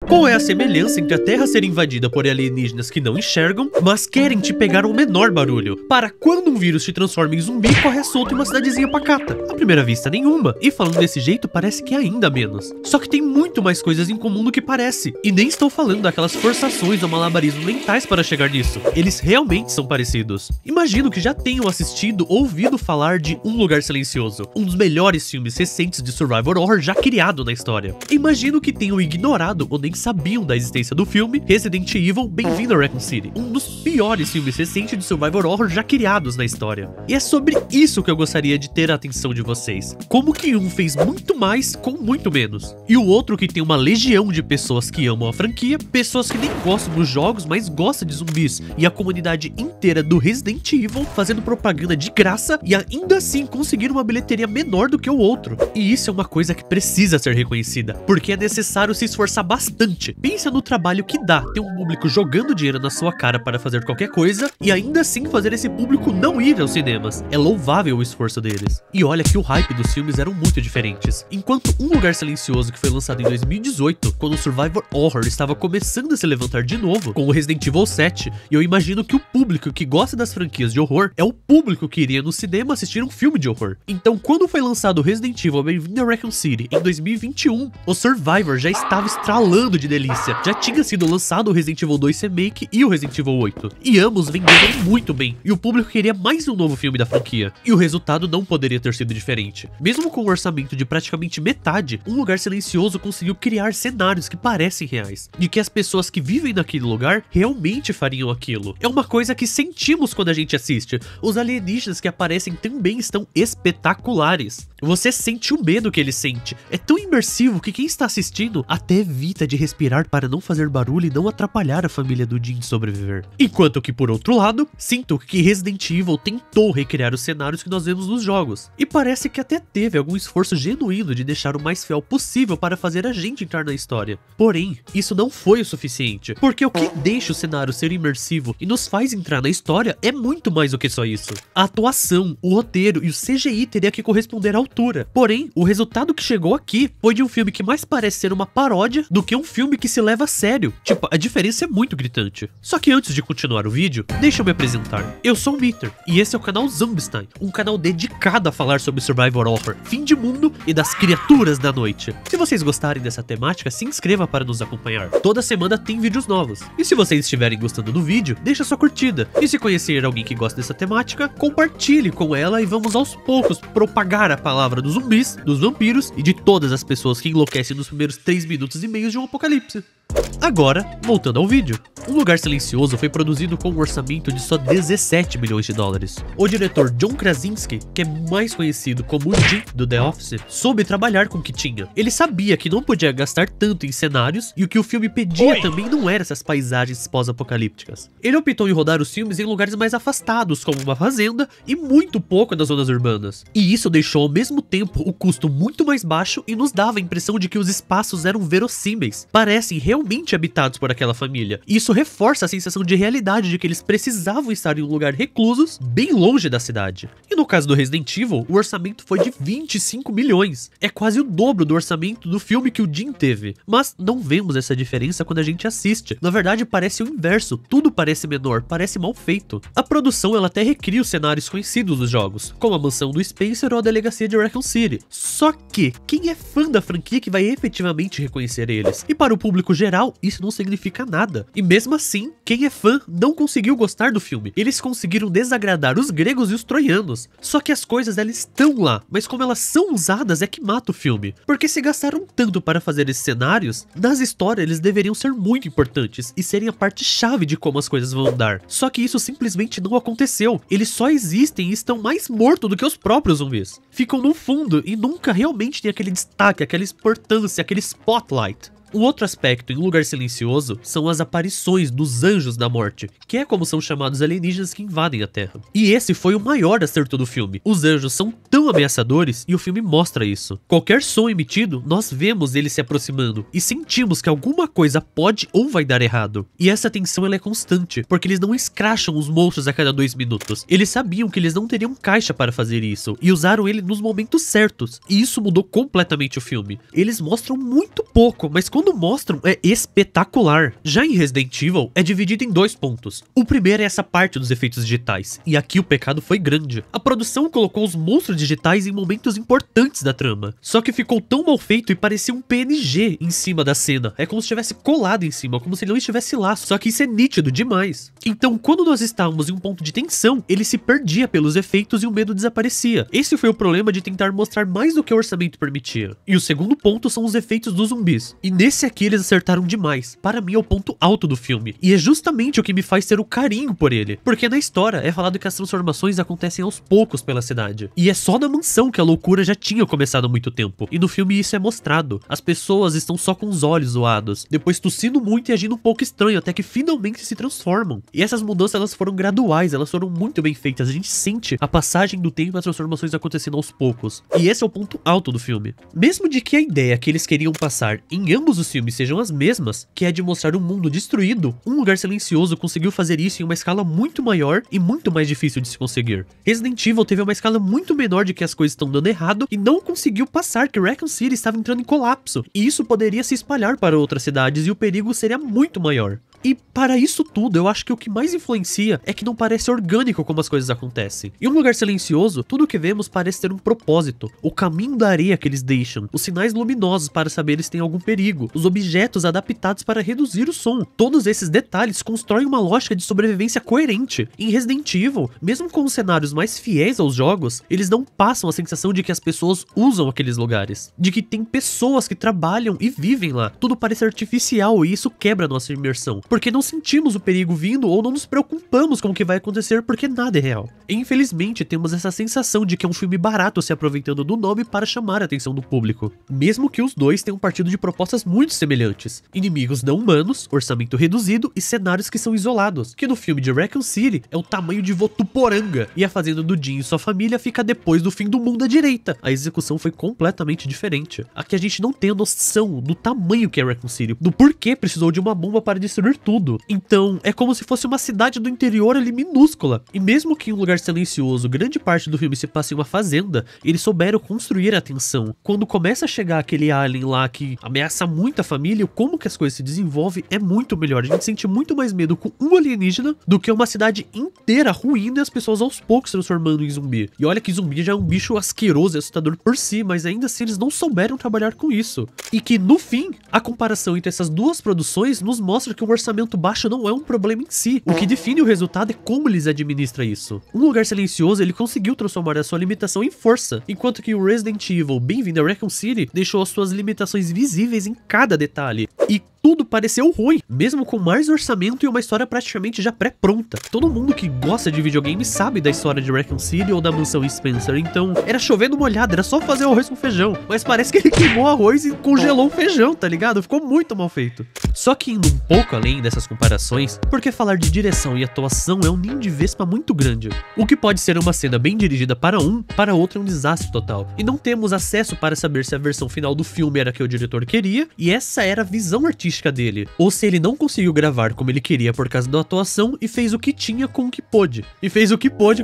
Qual é a semelhança entre a Terra ser invadida por alienígenas que não enxergam, mas querem te pegar ao menor barulho, para quando um vírus te transforma em zumbi, corre solto em uma cidadezinha pacata? À primeira vista, nenhuma. E falando desse jeito, parece que ainda menos. Só que tem muito mais coisas em comum do que parece. E nem estou falando daquelas forçações ou malabarismos mentais para chegar nisso. Eles realmente são parecidos. Imagino que já tenham assistido ou ouvido falar de Um Lugar Silencioso, um dos melhores filmes recentes de survival horror já criado na história. Imagino que tenham ignorado ou nem sabiam da existência do filme Resident Evil Bem-vindo a Raccoon City, um dos piores filmes recentes de survival horror já criados na história. E é sobre isso que eu gostaria de ter a atenção de vocês. Como que um fez muito mais com muito menos, e o outro que tem uma legião de pessoas que amam a franquia, pessoas que nem gostam dos jogos, mas gostam de zumbis, e a comunidade inteira do Resident Evil fazendo propaganda de graça e ainda assim conseguir uma bilheteria menor do que o outro. E isso é uma coisa que precisa ser reconhecida, porque é necessário se esforçar bastante. Pensa no trabalho que dá ter um público jogando dinheiro na sua cara para fazer qualquer coisa e ainda assim fazer esse público não ir aos cinemas. É louvável o esforço deles. E olha que o hype dos filmes eram muito diferentes. Enquanto Um Lugar Silencioso, que foi lançado em 2018, quando o survival horror estava começando a se levantar de novo com o Resident Evil 7, e eu imagino que o público que gosta das franquias de horror é o público que iria no cinema assistir um filme de horror. Então, quando foi lançado Resident Evil Bem-vindo a Raccoon City em 2021, o Survivor já estava estralando de delícia. Já tinha sido lançado o Resident Evil 2 Remake e o Resident Evil 8, e ambos venderam muito bem, e o público queria mais um novo filme da franquia, e o resultado não poderia ter sido diferente. Mesmo com um orçamento de praticamente metade, Um Lugar Silencioso conseguiu criar cenários que parecem reais, de que as pessoas que vivem naquele lugar realmente fariam aquilo. É uma coisa que sentimos quando a gente assiste. Os alienígenas que aparecem também estão espetaculares. Você sente o medo que ele sente. É tão imersivo que quem está assistindo até evita de respirar para não fazer barulho e não atrapalhar a família do Jim sobreviver. Enquanto que, por outro lado, sinto que Resident Evil tentou recriar os cenários que nós vemos nos jogos. E parece que até teve algum esforço genuíno de deixar o mais fiel possível para fazer a gente entrar na história. Porém, isso não foi o suficiente, porque o que deixa o cenário ser imersivo e nos faz entrar na história é muito mais do que só isso. A atuação, o roteiro e o CGI teria que corresponder à altura. Porém, o resultado que chegou aqui foi de um filme que mais parece ser uma paródia do que um filme que se leva a sério. Tipo, a diferença é muito gritante. Só que antes de continuar o vídeo, deixa eu me apresentar. Eu sou o Mitter, e esse é o canal Zombicide, um canal dedicado a falar sobre survival horror, fim de mundo e das criaturas da noite. Se vocês gostarem dessa temática, se inscreva para nos acompanhar. Toda semana tem vídeos novos. E se vocês estiverem gostando do vídeo, deixa sua curtida. E se conhecer alguém que gosta dessa temática, compartilhe com ela e vamos aos poucos propagar a palavra dos zumbis, dos vampiros e de todas as pessoas que enlouquecem nos primeiros 3 minutos e meio de um apocalipse. Agora, voltando ao vídeo. Um Lugar Silencioso foi produzido com um orçamento de só 17 milhões de dólares. O diretor John Krasinski, que é mais conhecido como o Jim do The Office, soube trabalhar com o que tinha. Ele sabia que não podia gastar tanto em cenários e o que o filme pedia também não era essas paisagens pós-apocalípticas. Ele optou em rodar os filmes em lugares mais afastados, como uma fazenda, e muito pouco nas zonas urbanas. E isso deixou ao mesmo tempo o custo muito mais baixo e nos dava a impressão de que os espaços eram verossímeis, parecem realmente habitados por aquela família. E isso reforça a sensação de realidade de que eles precisavam estar em um lugar reclusos, bem longe da cidade. E no caso do Resident Evil, o orçamento foi de 25 milhões. É quase o dobro do orçamento do filme que o Jim teve. Mas não vemos essa diferença quando a gente assiste. Na verdade, parece o inverso. Tudo parece menor, parece mal feito. A produção ela até recria os cenários conhecidos dos jogos, como a mansão do Spencer ou a delegacia de Raccoon City. Só que, quem é fã da franquia que vai efetivamente reconhecer eles? E para o público geral, isso não significa nada. E mesmo assim, quem é fã não conseguiu gostar do filme. Eles conseguiram desagradar os gregos e os troianos. Só que as coisas elas estão lá, mas como elas são usadas é que mata o filme. Porque se gastaram tanto para fazer esses cenários, nas histórias eles deveriam ser muito importantes e serem a parte-chave de como as coisas vão andar. Só que isso simplesmente não aconteceu. Eles só existem e estão mais mortos do que os próprios zumbis. Ficam no fundo e nunca realmente tem aquele destaque, aquela importância, aquele spotlight. Um outro aspecto em Um Lugar Silencioso são as aparições dos Anjos da Morte, que é como são chamados alienígenas que invadem a Terra. E esse foi o maior acerto do filme. Os anjos são tão ameaçadores e o filme mostra isso. Qualquer som emitido, nós vemos eles se aproximando e sentimos que alguma coisa pode ou vai dar errado. E essa tensão ela é constante, porque eles não escracham os monstros a cada 2 minutos. Eles sabiam que eles não teriam caixa para fazer isso e usaram ele nos momentos certos. E isso mudou completamente o filme. Eles mostram muito pouco, mas quando mostram é espetacular. Já em Resident Evil é dividido em 2 pontos. O primeiro é essa parte dos efeitos digitais, e aqui o pecado foi grande. A produção colocou os monstros digitais em momentos importantes da trama, só que ficou tão mal feito e parecia um PNG em cima da cena. É como se estivesse colado em cima, como se ele não estivesse lá, só que isso é nítido demais. Então quando nós estávamos em um ponto de tensão, ele se perdia pelos efeitos e o medo desaparecia. Esse foi o problema de tentar mostrar mais do que o orçamento permitia. E o segundo ponto são os efeitos dos zumbis. E nesse aqui eles acertaram demais. Para mim é o ponto alto do filme. E é justamente o que me faz ter o carinho por ele. Porque na história é falado que as transformações acontecem aos poucos pela cidade. E é só na mansão que a loucura já tinha começado há muito tempo. E no filme isso é mostrado. As pessoas estão só com os olhos zoados, depois tossindo muito e agindo um pouco estranho, até que finalmente se transformam. E essas mudanças elas foram graduais, elas foram muito bem feitas. A gente sente a passagem do tempo e as transformações acontecendo aos poucos. E esse é o ponto alto do filme. Mesmo de que a ideia que eles queriam passar em ambos os filmes sejam as mesmas, que é de mostrar um mundo destruído, Um Lugar Silencioso conseguiu fazer isso em uma escala muito maior e muito mais difícil de se conseguir. Resident Evil teve uma escala muito menor de que as coisas estão dando errado e não conseguiu passar que Raccoon City estava entrando em colapso, e isso poderia se espalhar para outras cidades e o perigo seria muito maior. E para isso tudo, eu acho que o que mais influencia é que não parece orgânico como as coisas acontecem. Em Um Lugar Silencioso, tudo o que vemos parece ter um propósito. O caminho da areia que eles deixam, os sinais luminosos para saber se tem algum perigo, os objetos adaptados para reduzir o som. Todos esses detalhes constroem uma lógica de sobrevivência coerente. Em Resident Evil, mesmo com os cenários mais fiéis aos jogos, eles não passam a sensação de que as pessoas usam aqueles lugares, de que tem pessoas que trabalham e vivem lá. Tudo parece artificial e isso quebra a nossa imersão, porque não sentimos o perigo vindo ou não nos preocupamos com o que vai acontecer porque nada é real. E, infelizmente, temos essa sensação de que é um filme barato se aproveitando do nome para chamar a atenção do público. Mesmo que os dois tenham partido de propostas muito semelhantes. Inimigos não humanos, orçamento reduzido e cenários que são isolados, que no filme de Raccoon City é o tamanho de Votuporanga, e a fazenda do Jim e sua família fica depois do fim do mundo à direita. A execução foi completamente diferente. Aqui a gente não tem a noção do tamanho que é Raccoon City, do porquê precisou de uma bomba para destruir tudo. Então, é como se fosse uma cidade do interior ali minúscula. E mesmo que em Um Lugar Silencioso, grande parte do filme se passe em uma fazenda, eles souberam construir a tensão. Quando começa a chegar aquele alien lá que ameaça muito a família, como que as coisas se desenvolvem é muito melhor. A gente sente muito mais medo com um alienígena do que uma cidade inteira ruindo e as pessoas aos poucos transformando em zumbi. E olha que zumbi já é um bicho asqueroso e assustador por si, mas ainda assim eles não souberam trabalhar com isso. E que no fim, a comparação entre essas duas produções nos mostra que o orçamento baixo não é um problema em si. O que define o resultado é como eles administram isso. Um Lugar Silencioso, ele conseguiu transformar a sua limitação em força, enquanto que o Resident Evil Bem-vindo a Raccoon City deixou as suas limitações visíveis em cada detalhe. E tudo pareceu ruim, mesmo com mais orçamento e uma história praticamente já pré-pronta. Todo mundo que gosta de videogame sabe da história de Raccoon City ou da mansão Spencer, então era chovendo molhado, era só fazer o arroz com feijão. Mas parece que ele queimou o arroz e congelou o feijão, tá ligado? Ficou muito mal feito. Só que indo um pouco além dessas comparações, porque falar de direção e atuação é um ninho de vespa muito grande. O que pode ser uma cena bem dirigida para um, para outro é um desastre total. E não temos acesso para saber se a versão final do filme era a que o diretor queria, e essa era a visão artística dele, ou se ele não conseguiu gravar como ele queria por causa da atuação e fez o que tinha com o que pôde. E fez o que pôde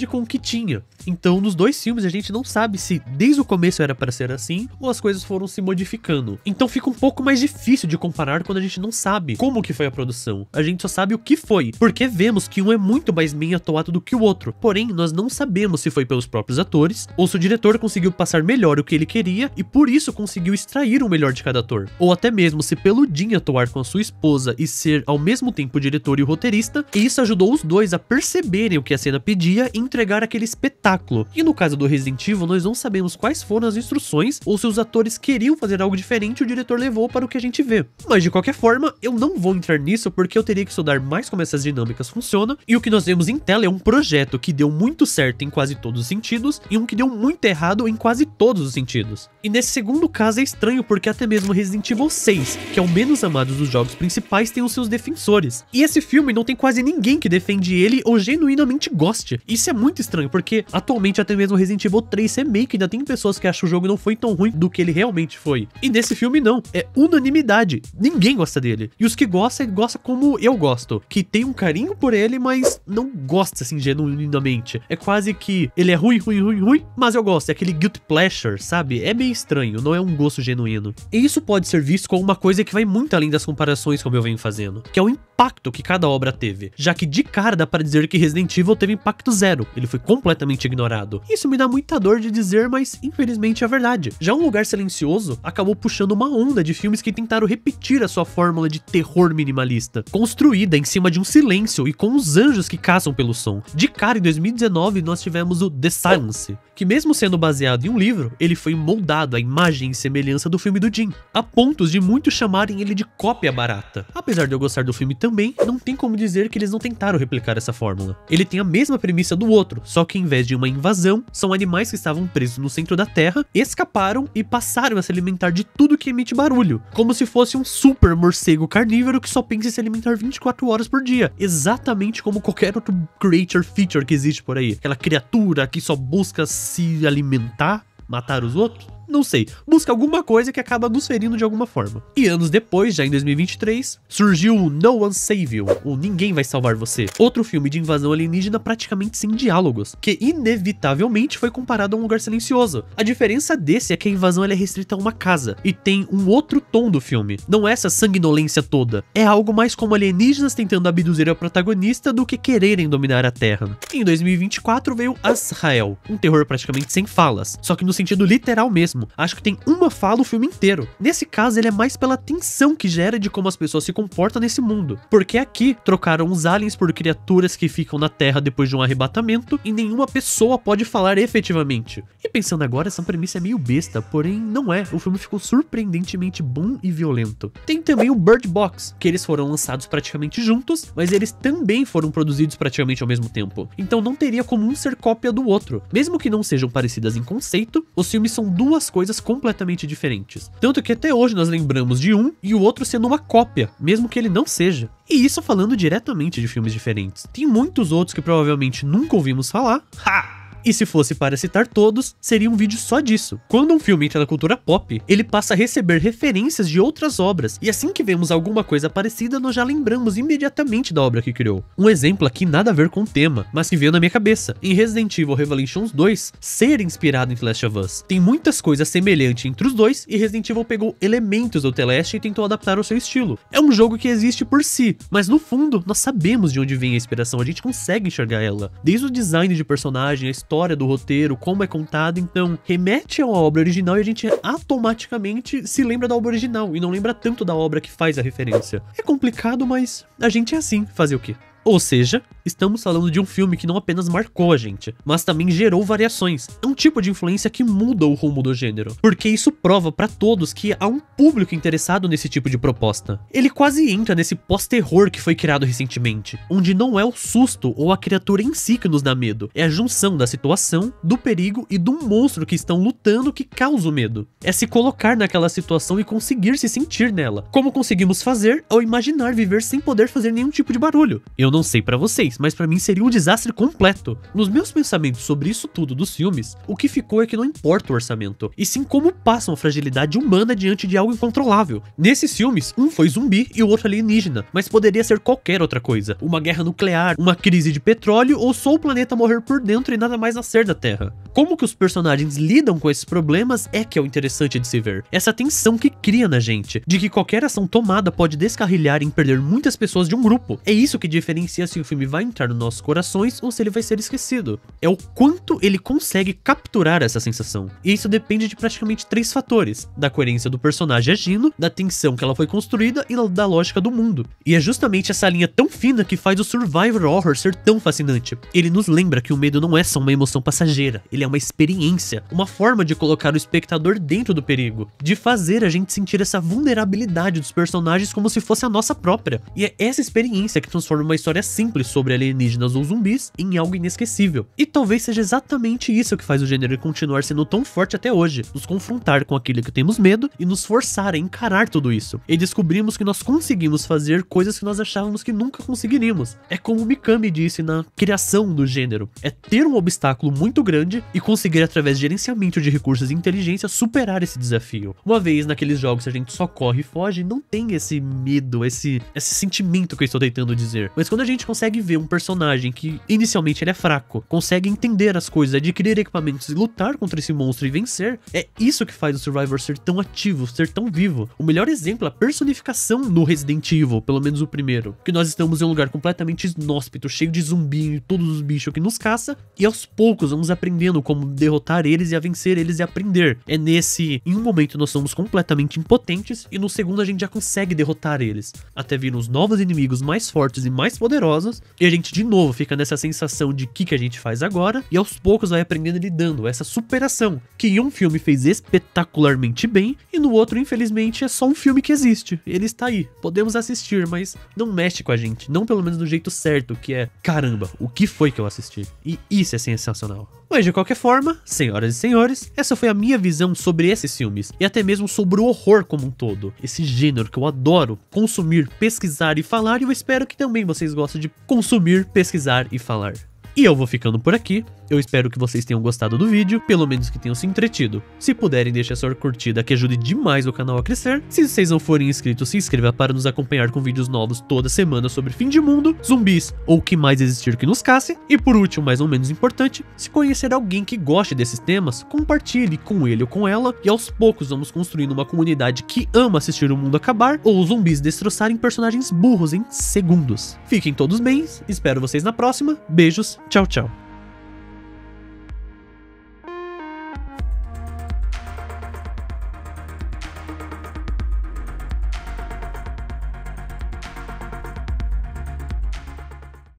com o que tinha. Então, nos dois filmes, a gente não sabe se desde o começo era para ser assim ou as coisas foram se modificando. Então fica um pouco mais difícil de comparar quando a gente não sabe como que foi a produção. A gente só sabe o que foi, porque vemos que um é muito mais bem atuado do que o outro. Porém, nós não sabemos se foi pelos próprios atores ou se o diretor conseguiu passar melhor o que ele queria e por isso conseguiu extrair o melhor de cada ator. Ou até mesmo se pelo Jim atuar com a sua esposa e ser ao mesmo tempo o diretor e o roteirista, e isso ajudou os dois a perceberem o que a cena pedia e entregar aquele espetáculo. E no caso do Resident Evil, nós não sabemos quais foram as instruções ou se os atores queriam fazer algo diferente e o diretor levou para o que a gente vê. Mas de qualquer forma, eu não vou entrar nisso porque eu teria que estudar mais como essas dinâmicas funcionam, e o que nós vemos em tela é um projeto que deu muito certo em quase todos os sentidos e um que deu muito errado em quase todos os sentidos. E nesse segundo caso é estranho porque até mesmo Resident Evil 6, que é o menos amado dos jogos principais, tem os seus defensores. E esse filme não tem quase ninguém que defende ele ou genuinamente goste. Isso é muito estranho porque a atualmente até mesmo Resident Evil 3 Remake ainda tem pessoas que acham que o jogo não foi tão ruim do que ele realmente foi. E nesse filme não, é unanimidade. Ninguém gosta dele. E os que gostam como eu gosto, que tem um carinho por ele, mas não gosta assim genuinamente. É quase que ele é ruim, mas eu gosto. É aquele guilty pleasure, sabe? É meio estranho, não é um gosto genuíno. E isso pode ser visto como uma coisa que vai muito além das comparações como eu venho fazendo, que é o impacto que cada obra teve, já que de cara dá para dizer que Resident Evil teve impacto zero, ele foi completamente ignorado. Isso me dá muita dor de dizer, mas infelizmente é verdade. Já Um Lugar Silencioso acabou puxando uma onda de filmes que tentaram repetir a sua fórmula de terror minimalista, construída em cima de um silêncio e com os anjos que caçam pelo som. De cara, em 2019, nós tivemos o The Silence, que mesmo sendo baseado em um livro, ele foi moldado à imagem e semelhança do filme do Jim, a pontos de muitos chamarem ele de cópia barata. Apesar de eu gostar do filme também, não tem como dizer que eles não tentaram replicar essa fórmula. Ele tem a mesma premissa do outro, só que em vez de uma invasão, são animais que estavam presos no centro da Terra, escaparam e passaram a se alimentar de tudo que emite barulho, como se fosse um super morcego carnívoro que só pensa em se alimentar 24 horas por dia, exatamente como qualquer outro creature feature que existe por aí. Aquela criatura que só busca se alimentar, matar os outros. Não sei, busca alguma coisa que acaba nos ferindo de alguma forma. E anos depois, já em 2023, surgiu o No One Save You, o Ninguém Vai Salvar Você, outro filme de invasão alienígena praticamente sem diálogos, que inevitavelmente foi comparado a Um Lugar Silencioso. A diferença desse é que a invasão ela é restrita a uma casa, e tem um outro tom do filme, não é essa sanguinolência toda, é algo mais como alienígenas tentando abduzir a protagonista do que quererem dominar a Terra. Em 2024 veio Azrael, um terror praticamente sem falas, só que no sentido literal mesmo. Acho que tem uma fala o filme inteiro. Nesse caso, ele é mais pela tensão que gera de como as pessoas se comportam nesse mundo. Porque aqui, trocaram os aliens por criaturas que ficam na Terra depois de um arrebatamento e nenhuma pessoa pode falar efetivamente. E pensando agora, essa premissa é meio besta, porém não é. O filme ficou surpreendentemente bom e violento. Tem também o Bird Box, que eles foram lançados praticamente juntos, mas eles também foram produzidos praticamente ao mesmo tempo. Então não teria como um ser cópia do outro. Mesmo que não sejam parecidas em conceito, os filmes são duas coisas completamente diferentes. Tanto que até hoje nós lembramos de um e o outro sendo uma cópia, mesmo que ele não seja. E isso falando diretamente de filmes diferentes. Tem muitos outros que provavelmente nunca ouvimos falar. E se fosse para citar todos, seria um vídeo só disso. Quando um filme entra na cultura pop, ele passa a receber referências de outras obras, e assim que vemos alguma coisa parecida, nós já lembramos imediatamente da obra que criou. Um exemplo aqui nada a ver com o tema, mas que veio na minha cabeça. Em Resident Evil Revelations 2, ser inspirado em The Last of Us. Tem muitas coisas semelhantes entre os dois, e Resident Evil pegou elementos do The Last e tentou adaptar ao seu estilo. É um jogo que existe por si, mas no fundo, nós sabemos de onde vem a inspiração, a gente consegue enxergar ela. Desde o design de personagem, a história do roteiro, como é contado, então remete a uma obra original e a gente automaticamente se lembra da obra original e não lembra tanto da obra que faz a referência. É complicado, mas a gente é assim, fazer o quê? Ou seja, estamos falando de um filme que não apenas marcou a gente, mas também gerou variações. É um tipo de influência que muda o rumo do gênero, porque isso prova pra todos que há um público interessado nesse tipo de proposta. Ele quase entra nesse pós-terror que foi criado recentemente, onde não é o susto ou a criatura em si que nos dá medo, é a junção da situação, do perigo e de um monstro que estão lutando que causa o medo. É se colocar naquela situação e conseguir se sentir nela, como conseguimos fazer ao imaginar viver sem poder fazer nenhum tipo de barulho. Eu não sei pra vocês, mas pra mim seria um desastre completo. Nos meus pensamentos sobre isso tudo dos filmes, o que ficou é que não importa o orçamento, e sim como passam a fragilidade humana diante de algo incontrolável. Nesses filmes, um foi zumbi e o outro alienígena, mas poderia ser qualquer outra coisa. Uma guerra nuclear, uma crise de petróleo ou só o planeta morrer por dentro e nada mais nascer da Terra. Como que os personagens lidam com esses problemas é que é o interessante de se ver. Essa tensão que cria na gente, de que qualquer ação tomada pode descarrilhar em perder muitas pessoas de um grupo. É isso que diferencia se o filme vai entrar nos nossos corações ou se ele vai ser esquecido. É o quanto ele consegue capturar essa sensação. E isso depende de praticamente 3 fatores: da coerência do personagem agindo, da tensão que ela foi construída e da lógica do mundo. E é justamente essa linha tão fina que faz o survival horror ser tão fascinante. Ele nos lembra que o medo não é só uma emoção passageira, ele é uma experiência, uma forma de colocar o espectador dentro do perigo, de fazer a gente sentir essa vulnerabilidade dos personagens como se fosse a nossa própria. E é essa experiência que transforma uma história simples sobre alienígenas ou zumbis em algo inesquecível. E talvez seja exatamente isso que faz o gênero continuar sendo tão forte até hoje, nos confrontar com aquilo que temos medo e nos forçar a encarar tudo isso. E descobrimos que nós conseguimos fazer coisas que nós achávamos que nunca conseguiríamos. É como Mikami disse na criação do gênero, é ter um obstáculo muito grande e conseguir através de gerenciamento de recursos e inteligência superar esse desafio. Uma vez naqueles jogos que a gente só corre e foge, não tem esse medo, esse sentimento que eu estou tentando dizer. Mas quando a gente consegue ver um personagem que inicialmente ele é fraco, consegue entender as coisas, adquirir equipamentos e lutar contra esse monstro e vencer, é isso que faz o Survivor ser tão ativo, ser tão vivo. O melhor exemplo é a personificação no Resident Evil, pelo menos o primeiro, que nós estamos em um lugar completamente inóspito, cheio de zumbi e todos os bichos que nos caça, e aos poucos vamos aprendendo como derrotar eles e a vencer eles e aprender. É nesse, em um momento nós somos completamente impotentes e no segundo a gente já consegue derrotar eles, até vir uns novos inimigos mais fortes e mais poderosos, e a gente de novo fica nessa sensação de que a gente faz agora, e aos poucos vai aprendendo e lidando, essa superação, que em um filme fez espetacularmente bem, e no outro infelizmente é só um filme que existe, ele está aí, podemos assistir, mas não mexe com a gente, não pelo menos do jeito certo, que é, caramba, o que foi que eu assisti? E isso é sensacional. Mas de qualquer forma, senhoras e senhores, essa foi a minha visão sobre esses filmes, e até mesmo sobre o horror como um todo, esse gênero que eu adoro consumir, pesquisar e falar, e eu espero que também vocês gostem de consumir, pesquisar e falar. E eu vou ficando por aqui, eu espero que vocês tenham gostado do vídeo, pelo menos que tenham se entretido. Se puderem, deixe a sua curtida que ajude demais o canal a crescer. Se vocês não forem inscritos, se inscreva para nos acompanhar com vídeos novos toda semana sobre fim de mundo, zumbis ou o que mais existir que nos casse. E por último, mais ou menos importante, se conhecer alguém que goste desses temas, compartilhe com ele ou com ela, e aos poucos vamos construindo uma comunidade que ama assistir o mundo acabar ou os zumbis destroçarem personagens burros em segundos. Fiquem todos bem, espero vocês na próxima, beijos, tchau tchau.